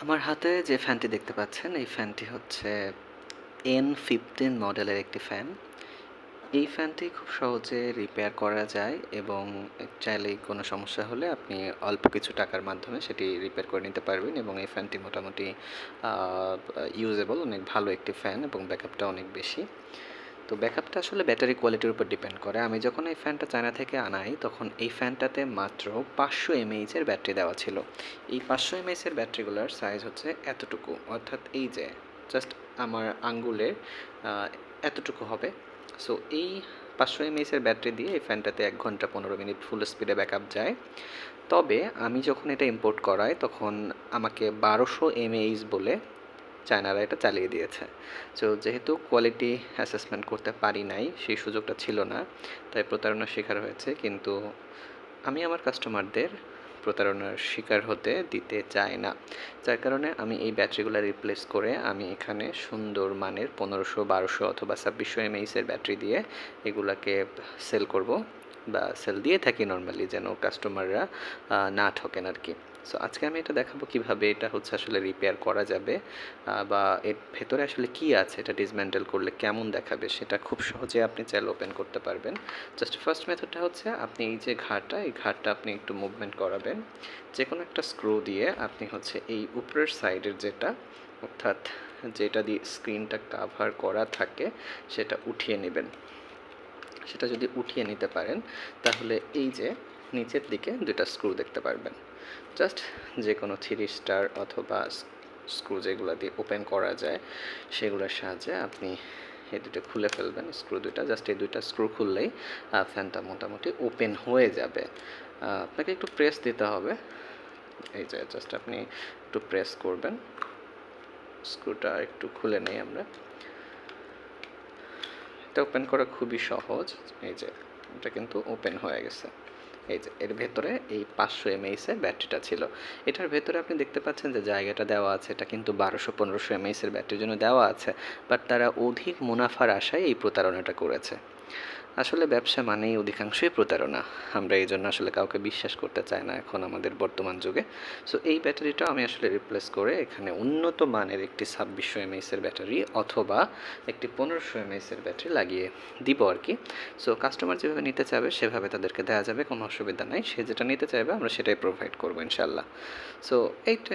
আমার হাতে যে ফ্যানটি দেখতে পাচ্ছেন, এই ফ্যানটি হচ্ছে N15 মডেলের একটি ফ্যান। এই ফ্যানটি খুব সহজে রিপেয়ার করা যায় এবং চাইলেই কোনো সমস্যা হলে আপনি অল্প কিছু টাকার মাধ্যমে সেটি রিপেয়ার করে নিতে পারবেন এবং এই ফ্যানটি মোটামুটি ইউজেবল, অনেক ভালো একটি ফ্যান এবং ব্যাকআপটা অনেক বেশি। তো ব্যাকআপটা আসলে ব্যাটারি কোয়ালিটির উপর ডিপেন্ড করে। আমি যখন এই ফ্যানটা চায়না থেকে আনাই তখন এই ফ্যানটাতে মাত্র 500 এমএইচের ব্যাটারি দেওয়া ছিল। এই 500 এমএইচের ব্যাটারিগুলোর সাইজ হচ্ছে এতটুকু, অর্থাৎ এই যে জাস্ট আমার আঙ্গুলের এতটুকু হবে। সো এই 500 এমএইচের ব্যাটারি দিয়ে এই ফ্যানটাতে 1 ঘন্টা 15 মিনিট ফুল স্পিডে ব্যাকআপ যায়। তবে আমি যখন এটা ইম্পোর্ট করাই তখন আমাকে 1200 এমএইচ বলে চায়নারা এটা চালিয়ে দিয়েছে। সো যেহেতু কোয়ালিটি অ্যাসেসমেন্ট করতে পারি নাই, সেই সুযোগটা ছিল না, তাই প্রতারণার শিকার হয়েছে। কিন্তু আমি আমার কাস্টমারদের প্রতারণার শিকার হতে দিতে চাই না, যার কারণে আমি এই ব্যাটারিগুলো রিপ্লেস করে আমি এখানে সুন্দর মানের 1500, 1200 অথবা 2600 এমএইচের ব্যাটারি দিয়ে এগুলাকে সেল করব, বা সেল দিয়ে থাকি নর্মালি, যেন কাস্টমাররা না ঠকেন আর কি। সো আজকে আমি এটা দেখাবো কিভাবে এটা হচ্ছে আসলে রিপেয়ার করা যাবে, বা এর ভেতরে আসলে কি আছে, এটা ডিসম্যান্টেল করলে কেমন দেখাবে সেটা খুব সহজে আপনি চাইলে ওপেন করতে পারবেন। জাস্ট ফার্স্ট মেথডটা হচ্ছে আপনি এই যে ঘাড়টা, এই ঘাড়টা আপনি একটু মুভমেন্ট করাবেন। যে কোনো একটা স্ক্রু দিয়ে আপনি হচ্ছে এই উপরের সাইডের যেটা, অর্থাৎ যেটা দিয়ে স্ক্রিনটা কাভার করা থাকে, সেটা উঠিয়ে নেবেন। সেটা যদি উঠিয়ে নিতে পারেন তাহলে এই যে নিচের দিকে দুটা স্ক্রু দেখতে পারবেন। জাস্ট যে কোনো 3 স্টার অথবা স্ক্রু যেগুলো দিয়ে ওপেন করা যায় সেগুলোর সাহায্যে আপনি এই দুটো খুলে ফেলবেন। স্ক্রু দুইটা, জাস্ট এই দুইটা স্ক্রু খুললেই ফ্যানটা মোটামুটি ওপেন হয়ে যাবে। আপনাকে একটু প্রেস দিতে হবে। এই যে জাস্ট আপনি একটু প্রেস করবেন, স্ক্রুটা একটু খুলে নেই আমরা। এটা ওপেন করা খুবই সহজ। এই যে এটা কিন্তু ওপেন হয়ে গেছে। এই যে এর ভেতরে এই 500 এমএইচের ব্যাটারিটা ছিল। এটার ভেতরে আপনি দেখতে পাচ্ছেন যে জায়গাটা দেওয়া আছে, এটা কিন্তু 1200-1500 এমএইচের ব্যাটারির জন্য দেওয়া আছে, বাট তারা অধিক মুনাফার আশায় এই প্রতারণাটা করেছে। আসলে ব্যবসা মানেই অধিকাংশই প্রতারণা। আমরা এই জন্য আসলে কাউকে বিশ্বাস করতে চাই না এখন আমাদের বর্তমান যুগে। সো এই ব্যাটারিটা আমি আসলে রিপ্লেস করে এখানে উন্নত মানের একটি 2600 এমএইচের ব্যাটারি অথবা একটি 1500 এমএইচের ব্যাটারি লাগিয়ে দিব আর কি। সো কাস্টমার যেভাবে নিতে চাইবে সেভাবে তাদেরকে দেওয়া যাবে, কোনো অসুবিধা নাই। সে যেটা নিতে চাইবে আমরা সেটাই প্রোভাইড করবো ইনশাল্লাহ। সো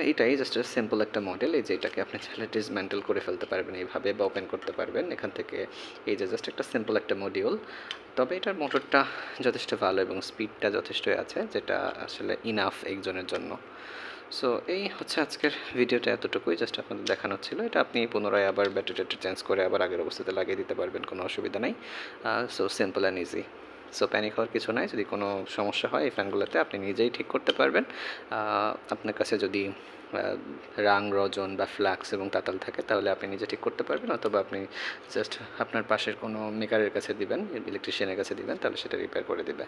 এইটাই জাস্ট সিম্পল একটা মডেল। এই যে এটাকে আপনি চাইলে ডিসম্যান্টেল করে ফেলতে পারবেন এইভাবে, বা ওপেন করতে পারবেন এখান থেকে। এই যে জাস্ট একটা সিম্পল একটা মডিউল, তবে এটার মোটরটা যথেষ্ট ভালো এবং স্পিডটা যথেষ্টই আছে, যেটা আসলে ইনাফ একজনের জন্য। সো এই হচ্ছে আজকের ভিডিওটা, এতটুকুই জাস্ট আপনাদের দেখানো ছিল। এটা আপনি পুনরায় আবার ব্যাটারিটা চেঞ্জ করে আবার আগের অবস্থাতে লাগিয়ে দিতে পারবেন, কোনো অসুবিধা নেই। So simple and easy. So panic হওয়ার কিছু নাই। যদি কোনো সমস্যা হয় এই ফ্যানগুলোতে আপনি নিজেই ঠিক করতে পারবেন। আপনার কাছে যদি রাং, রজন বা ফ্লাক্স এবং তাতাল থাকে তাহলে আপনি নিজে ঠিক করতে পারবেন, অথবা আপনি জাস্ট আপনার পাশের কোনো মেকারের কাছে দিবেন, ইলেকট্রিশিয়ানের কাছে দিবেন, তাহলে সেটা রিপেয়ার করে দেবে।